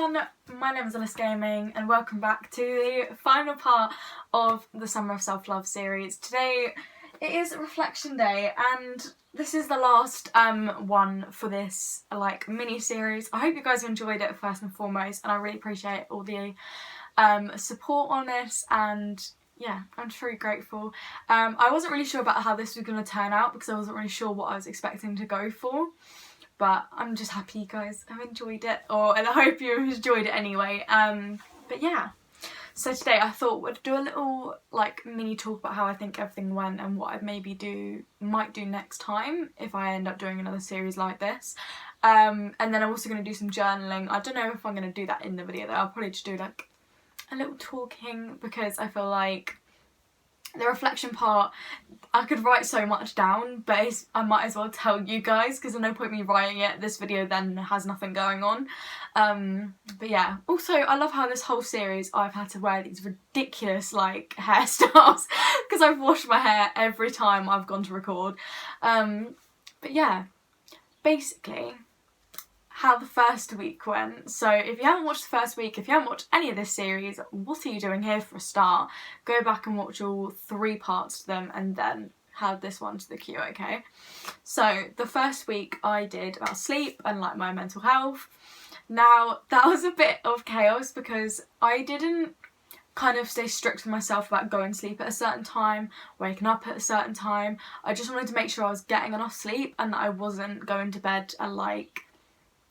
everyone, my name is Alyssa Gaming and welcome back to the final part of the Summer of Self-Love series. Today it is reflection day and this is the last one for this mini series. I hope you guys enjoyed it first and foremost, and I really appreciate all the support on this, and yeah, I'm just really grateful. I wasn't really sure about how this was going to turn out because I wasn't really sure what I was expecting to go for. But I'm just happy you guys have enjoyed it, and I hope you enjoyed it anyway. But yeah, so today I thought we'd do a little mini talk about how I think everything went and what I might do next time if I end up doing another series like this. And then I'm also going to do some journaling. I don't know if I'm going to do that in the video though. I'll probably just do a little talking because I feel like the reflection part, I could write so much down, but I might as well tell you guys because there's no point me writing it. This video then has nothing going on. But yeah, also I love how this whole series I've had to wear these ridiculous hairstyles because I've washed my hair every time I've gone to record. But yeah, basically how the first week went. So if you haven't watched the first week, if you haven't watched any of this series, what are you doing here for a start? Go back and watch all 3 parts to them and then have this one to the queue, okay? So the first week I did about sleep and my mental health. Now that was a bit of chaos because I didn't kind of stay strict with myself about going to sleep at a certain time, waking up at a certain time. I just wanted to make sure I was getting enough sleep and that I wasn't going to bed at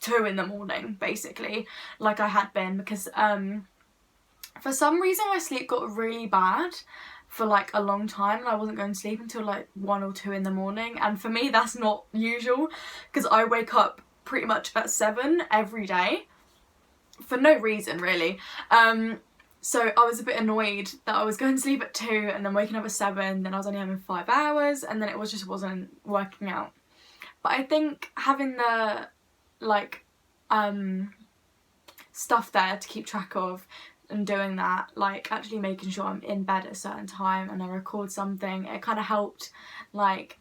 2 in the morning, basically, like I had been, because for some reason my sleep got really bad for a long time and I wasn't going to sleep until 1 or 2 in the morning, and for me that's not usual because I wake up pretty much at 7 every day for no reason really. So I was a bit annoyed that I was going to sleep at 2 and then waking up at 7, then I was only having 5 hours, and then it wasn't working out. But I think having the stuff there to keep track of and doing that, actually making sure I'm in bed at a certain time and I record something, it kind of helped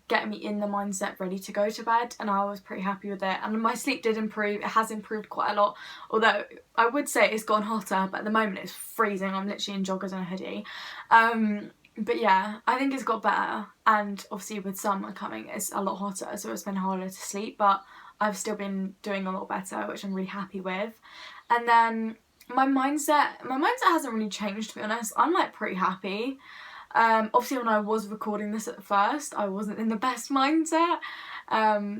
get me in the mindset ready to go to bed, and I was pretty happy with it. And my sleep did improve. It has improved quite a lot, although I would say it's gone hotter, but at the moment it's freezing. I'm literally in joggers and a hoodie. But yeah, I think it's got better, and obviously with summer coming it's a lot hotter, so it's been harder to sleep, but I've still been doing a lot better, which I'm really happy with. And then my mindset hasn't really changed, to be honest. I'm pretty happy. Obviously when I was recording this at first, I wasn't in the best mindset. I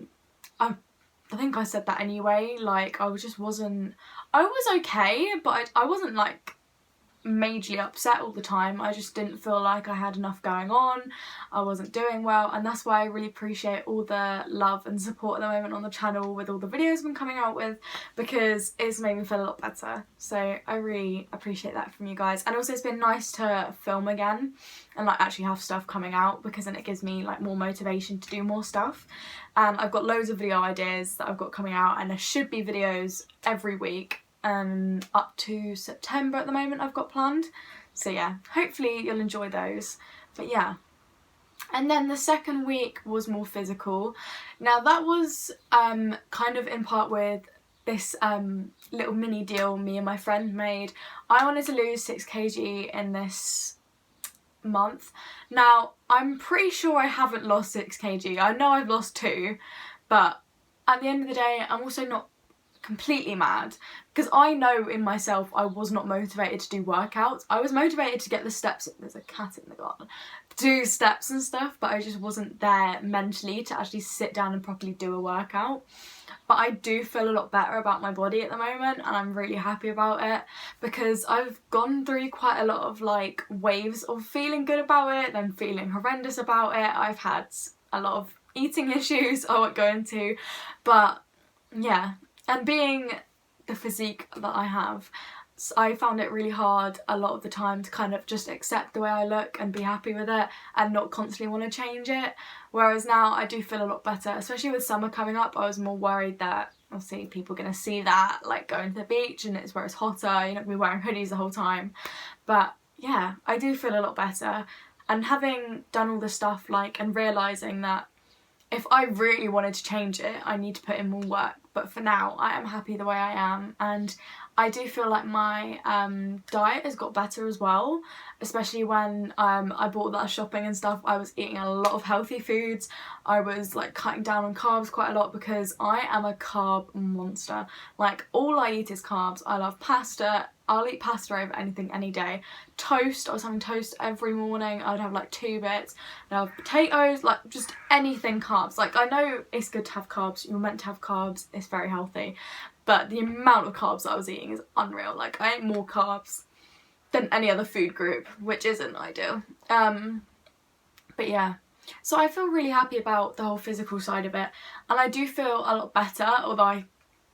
think I said that anyway, I was okay, but I wasn't majorly upset all the time. I just didn't feel like I had enough going on. I wasn't doing well, and that's why I really appreciate all the love and support at the moment on the channel with all the videos I've been coming out with, because it's made me feel a lot better. So I really appreciate that from you guys. And also it's been nice to film again and actually have stuff coming out, because then it gives me more motivation to do more stuff. And I've got loads of video ideas that I've got coming out, and there should be videos every week up to September at the moment I've got planned. So yeah, hopefully you'll enjoy those. But yeah, and then the second week was more physical. Now that was kind of in part with this little mini deal me and my friend made. I wanted to lose 6 kg in this month. Now I'm pretty sure I haven't lost 6 kg. I know I've lost 2, but at the end of the day I'm also not completely mad, because I know in myself I was not motivated to do workouts. I was motivated to get the steps, there's a cat in the garden, do steps and stuff, but I just wasn't there mentally to actually sit down and properly do a workout. But I do feel a lot better about my body at the moment, and I'm really happy about it, because I've gone through quite a lot of waves of feeling good about it, then feeling horrendous about it. I've had a lot of eating issues I won't go into, but yeah. And being the physique that I have, I found it really hard a lot of the time to kind of just accept the way I look and be happy with it and not constantly want to change it. Whereas now I do feel a lot better, especially with summer coming up. I was more worried that obviously people are going to see that going to the beach and it's where it's hotter, you're not going to be wearing hoodies the whole time. But yeah, I do feel a lot better. And having done all this stuff and realising that if I really wanted to change it, I need to put in more work but for now I am happy the way I am, and I do feel like my diet has got better as well, especially when I bought that shopping and stuff. I was eating a lot of healthy foods. I was like cutting down on carbs quite a lot because I am a carb monster. Like all I eat is carbs. I love pasta. I'll eat pasta over anything any day. Toast, I was having toast every morning. I'd have like 2 bits. I'd have potatoes, like just anything carbs. Like I know it's good to have carbs, you're meant to have carbs, it's very healthy. But the amount of carbs that I was eating is unreal. Like I ate more carbs than any other food group, which isn't ideal. But yeah. So I feel really happy about the whole physical side of it. And I do feel a lot better, although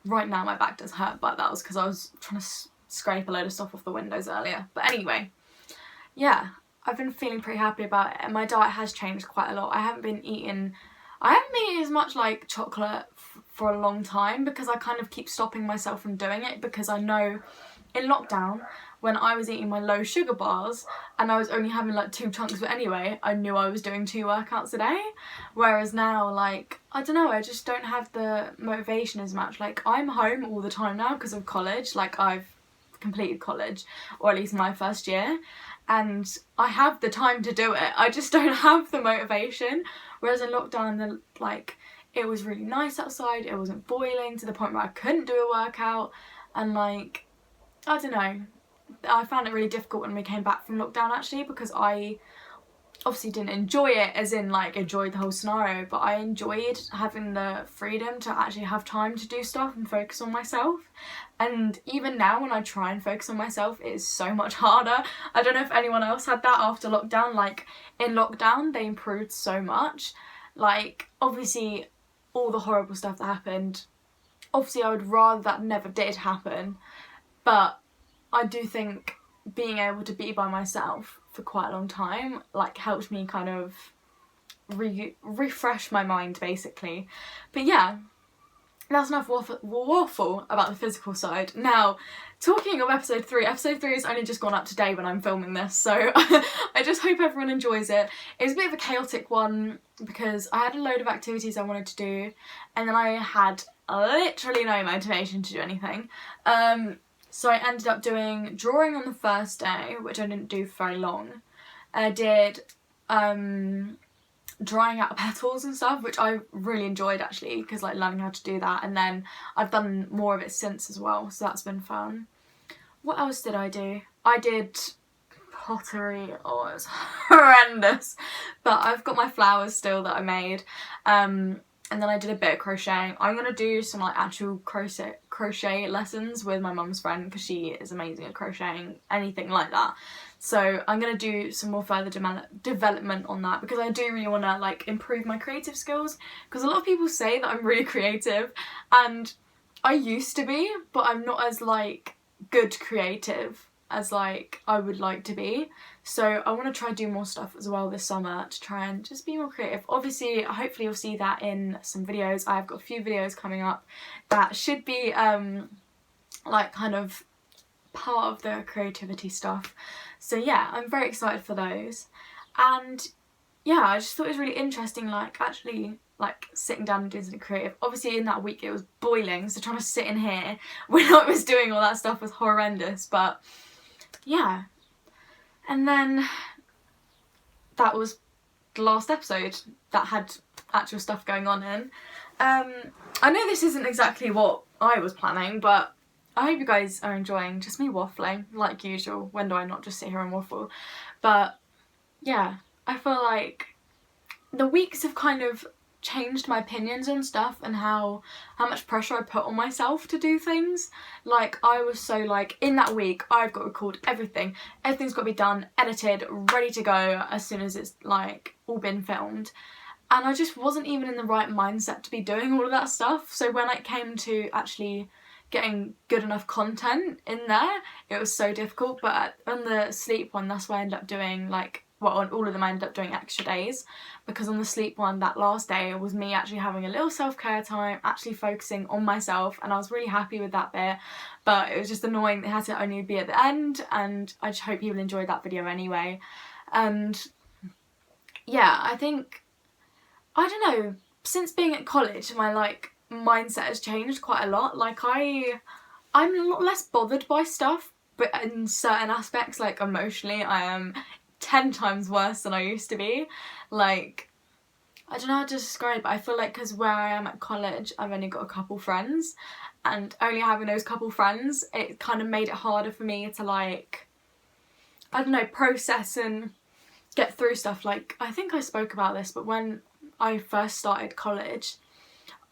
right now my back does hurt, but that was because I was trying to scrape a load of stuff off the windows earlier. But anyway, yeah, I've been feeling pretty happy about it, and my diet has changed quite a lot. I haven't been eating as much like chocolate for a long time because I kind of keep stopping myself from doing it, because I know in lockdown when I was eating my low sugar bars and I was only having like 2 chunks, but anyway, I knew I was doing 2 workouts a day. Whereas now, like, I don't know, I just don't have the motivation as much. Like I'm home all the time now because of college. Like I've completed college, or at least my first year, and I have the time to do it. I just don't have the motivation. Whereas in lockdown, it was really nice outside, it wasn't boiling to the point where I couldn't do a workout, and like, I don't know, I found it really difficult when we came back from lockdown actually, because I obviously didn't enjoy it as in like enjoyed the whole scenario, but I enjoyed having the freedom to actually have time to do stuff and focus on myself. And even now when I try and focus on myself, it is so much harder. I don't know if anyone else had that after lockdown. Like in lockdown they improved so much. Like obviously all the horrible stuff that happened, obviously I would rather that never did happen, but I do think being able to be by myself for quite a long time like helped me kind of refresh my mind basically. But yeah, that's enough waffle about the physical side. Now, talking of episode 3 has only just gone up today when I'm filming this, so I just hope everyone enjoys it. It was a bit of a chaotic one because I had a load of activities I wanted to do, and then I had literally no motivation to do anything. So I ended up doing drawing on the first day, which I didn't do for very long. I did drying out petals and stuff, which I really enjoyed actually, because like learning how to do that, and then I've done more of it since as well, so that's been fun. What else did I do? I did pottery. Oh, it was horrendous, but I've got my flowers still that I made. And then I did a bit of crocheting. I'm gonna do some like actual crochet lessons with my mum's friend because she is amazing at crocheting, anything like that. So I'm gonna do some more further development on that, because I do really want to like improve my creative skills, because a lot of people say that I'm really creative, and I used to be, but I'm not as like good creative as like I would like to be. So I want to try do more stuff as well this summer to try and just be more creative. Obviously, hopefully you'll see that in some videos. I've got a few videos coming up that should be like kind of part of the creativity stuff. So yeah, I'm very excited for those. And yeah, I just thought it was really interesting, like actually like sitting down and doing something creative. Obviously in that week it was boiling, so trying to sit in here when I was doing all that stuff was horrendous, but yeah. And then that was the last episode that had actual stuff going on in. I know this isn't exactly what I was planning, but I hope you guys are enjoying just me waffling like usual. When do I not just sit here and waffle? But yeah, I feel like the weeks have kind of changed my opinions on stuff and how much pressure I put on myself to do things. Like I was so like, in that week I've got to record everything's got to be done, edited, ready to go as soon as it's like all been filmed, and I just wasn't even in the right mindset to be doing all of that stuff. So when it came to actually getting good enough content in there, it was so difficult. But on the sleep one, that's why I ended up doing like, well, on all of them I ended up doing extra days, because on the sleep one, that last day was me actually having a little self-care time, actually focusing on myself, and I was really happy with that bit. But it was just annoying that it had to only be at the end, and I just hope people enjoyed that video anyway. And yeah, I think, I don't know, since being at college, my like mindset has changed quite a lot. Like I'm a lot less bothered by stuff, but in certain aspects, like emotionally, I am 10 times worse than I used to be. Like, I don't know how to describe it, but I feel like because where I am at college, I've only got a couple friends, and only having those couple friends, it kind of made it harder for me to, like, I don't know, process and get through stuff. Like, I think I spoke about this, but when I first started college,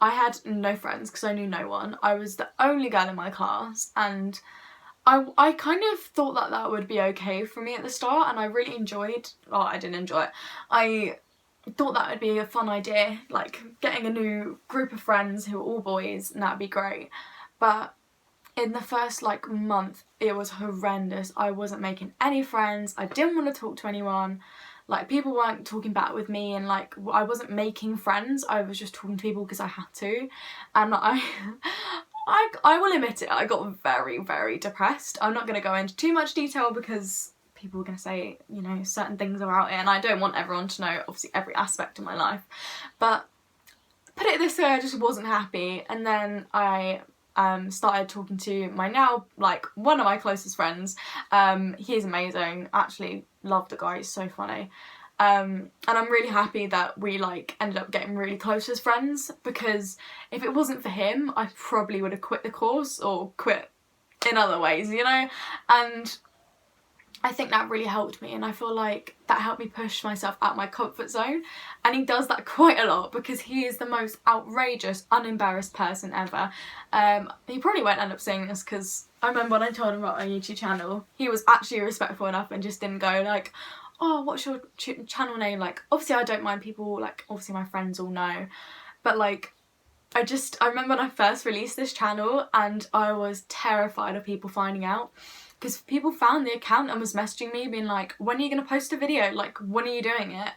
I had no friends because I knew no one. I was the only girl in my class, and I kind of thought that that would be okay for me at the start, and I really enjoyed, well, I didn't enjoy it, I thought that would be a fun idea, like getting a new group of friends who are all boys, and that'd be great. But in the first like month, it was horrendous. I wasn't making any friends, I didn't want to talk to anyone, like people weren't talking back with me, and like I wasn't making friends, I was just talking to people because I had to. And I will admit it, I got very, very depressed. I'm not going to go into too much detail because people are going to say, you know, certain things about it, and I don't want everyone to know obviously every aspect of my life. But put it this way, I just wasn't happy. And then I started talking to my now, like, one of my closest friends. He's amazing, actually love the guy, he's so funny. And I'm really happy that we like ended up getting really close as friends, because if it wasn't for him, I probably would have quit the course or quit in other ways, you know. And I think that really helped me, and I feel like that helped me push myself out my comfort zone. And he does that quite a lot because he is the most outrageous, unembarrassed person ever. He probably won't end up seeing this, because I remember when I told him about my YouTube channel, he was actually respectful enough and just didn't go like, oh, what's your channel name? Like, obviously I don't mind people, like, obviously my friends all know, but like, I remember when I first released this channel and I was terrified of people finding out, because people found the account and was messaging me being like, when are you going to post a video? Like, when are you doing it?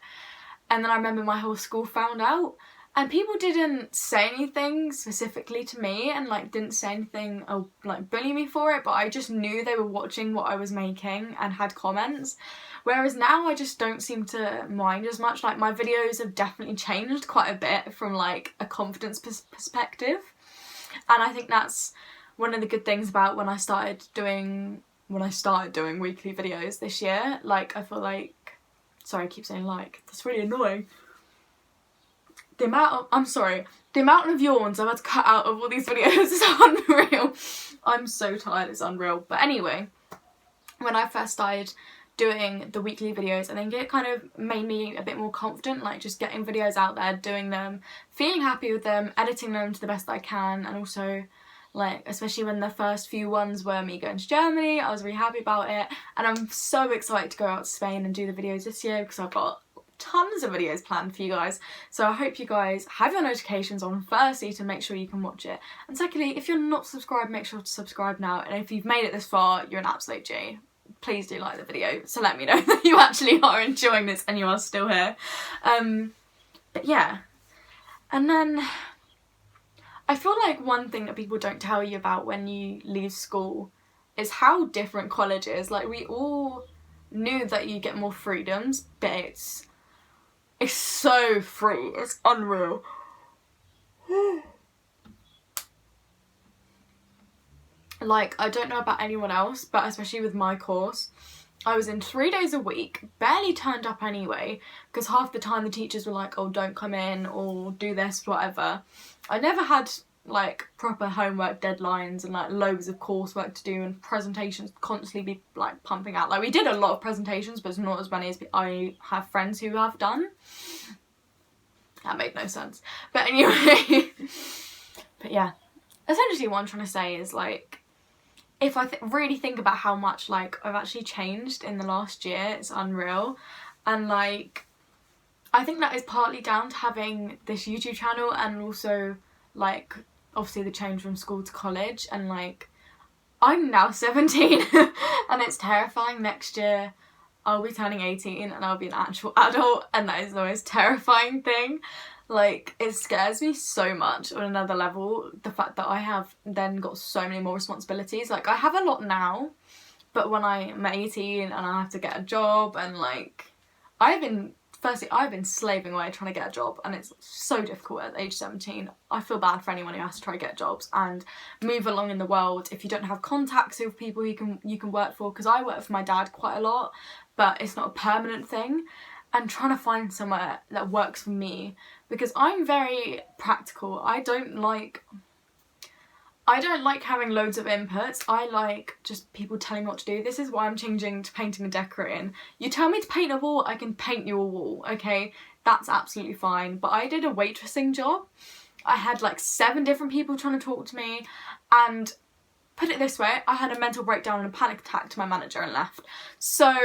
And then I remember my whole school found out, and people didn't say anything specifically to me, and like didn't say anything or like bully me for it, but I just knew they were watching what I was making and had comments. Whereas now I just don't seem to mind as much. Like, my videos have definitely changed quite a bit from like a confidence perspective, and I think that's one of the good things about when I started doing weekly videos this year. Like, I feel like, sorry, I keep saying like, that's really annoying. The amount of yawns I've had to cut out of all these videos is unreal. I'm so tired, it's unreal. But anyway, when I first started doing the weekly videos, I think it kind of made me a bit more confident, like just getting videos out there, doing them, feeling happy with them, editing them to the best I can, and also like, especially when the first few ones were me going to Germany, I was really happy about it. And I'm so excited to go out to Spain and do the videos this year, because I've got tons of videos planned for you guys. So I hope you guys have your notifications on, firstly to make sure you can watch it, and secondly, if you're not subscribed, make sure to subscribe now. And if you've made it this far, you're an absolute G. Please do like the video, so let me know that you actually are enjoying this and you are still here. But yeah, and then I feel like one thing that people don't tell you about when you leave school is how different college is. Like, we all knew that you get more freedoms, but it's so free, it's unreal. Like, I don't know about anyone else, but especially with my course, I was in 3 days a week, barely turned up anyway, because half the time the teachers were like, oh, don't come in, or do this, whatever. I never had like proper homework deadlines and like loads of coursework to do and presentations constantly be like pumping out. Like, we did a lot of presentations, but it's not as many as I have friends who have done. That made no sense. But anyway, but yeah, essentially what I'm trying to say is, like, if I really think about how much like I've actually changed in the last year, it's unreal. And like, I think that is partly down to having this YouTube channel, and also like obviously the change from school to college. And like, I'm now 17 and it's terrifying. Next year I'll be turning 18 and I'll be an actual adult, and that is the most terrifying thing. Like, it scares me so much on another level, the fact that I have then got so many more responsibilities. Like, I have a lot now, but when I'm 18 and I have to get a job, and like, I even firstly, I've been slaving away trying to get a job, and it's so difficult at age 17. I feel bad for anyone who has to try to get jobs and move along in the world if you don't have contacts with people you can work for, because I work for my dad quite a lot, but it's not a permanent thing, and trying to find somewhere that works for me, because I'm very practical. I don't like having loads of inputs. I like just people telling me what to do. This is why I'm changing to painting and decorating. You tell me to paint a wall, I can paint you a wall, okay? That's absolutely fine. But I did a waitressing job. I had like 7 different people trying to talk to me, and put it this way, I had a mental breakdown and a panic attack to my manager and left. So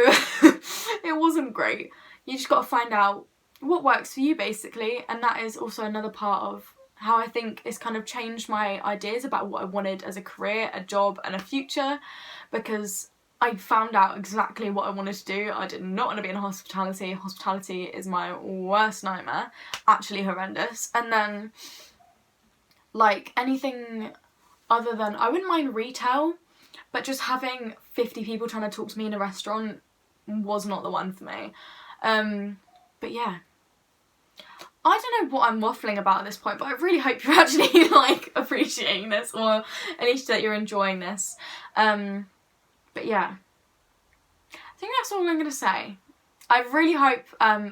it wasn't great. You just got to find out what works for you, basically, and that is also another part of how I think it's kind of changed my ideas about what I wanted as a career, a job and a future, because I found out exactly what I wanted to do. I did not want to be in hospitality. Hospitality is my worst nightmare, actually horrendous. And then like anything other than, I wouldn't mind retail, but just having 50 people trying to talk to me in a restaurant was not the one for me. But yeah, I don't know what I'm waffling about at this point, but I really hope you're actually like appreciating this, or at least that you're enjoying this. But yeah, I think that's all I'm going to say. I really hope,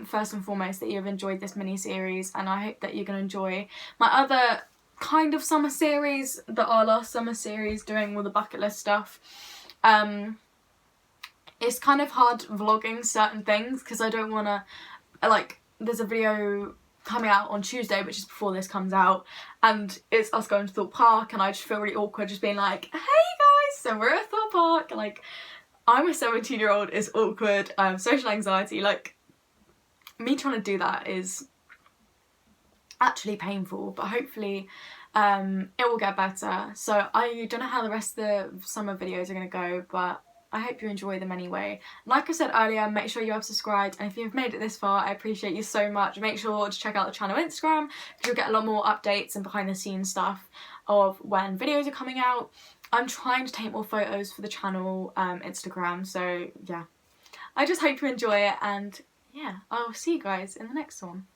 first and foremost, that you've enjoyed this mini-series, and I hope that you're going to enjoy my other kind of summer series, the Our Last Summer series, doing all the bucket list stuff. It's kind of hard vlogging certain things, because I don't want to, like, there's a video coming out on Tuesday, which is before this comes out, and it's us going to Thorpe Park, and I just feel really awkward just being like, hey guys, so we're at Thorpe Park. Like, I'm a 17-year-old, it's awkward, I have social anxiety, like, me trying to do that is actually painful, but hopefully it will get better. So I don't know how the rest of the summer videos are going to go, but I hope you enjoy them anyway. Like I said earlier, make sure you have subscribed, and if you've made it this far, I appreciate you so much. Make sure to check out the channel Instagram, because you'll get a lot more updates and behind the scenes stuff of when videos are coming out. I'm trying to take more photos for the channel Instagram, so yeah. I just hope you enjoy it, and yeah, I'll see you guys in the next one.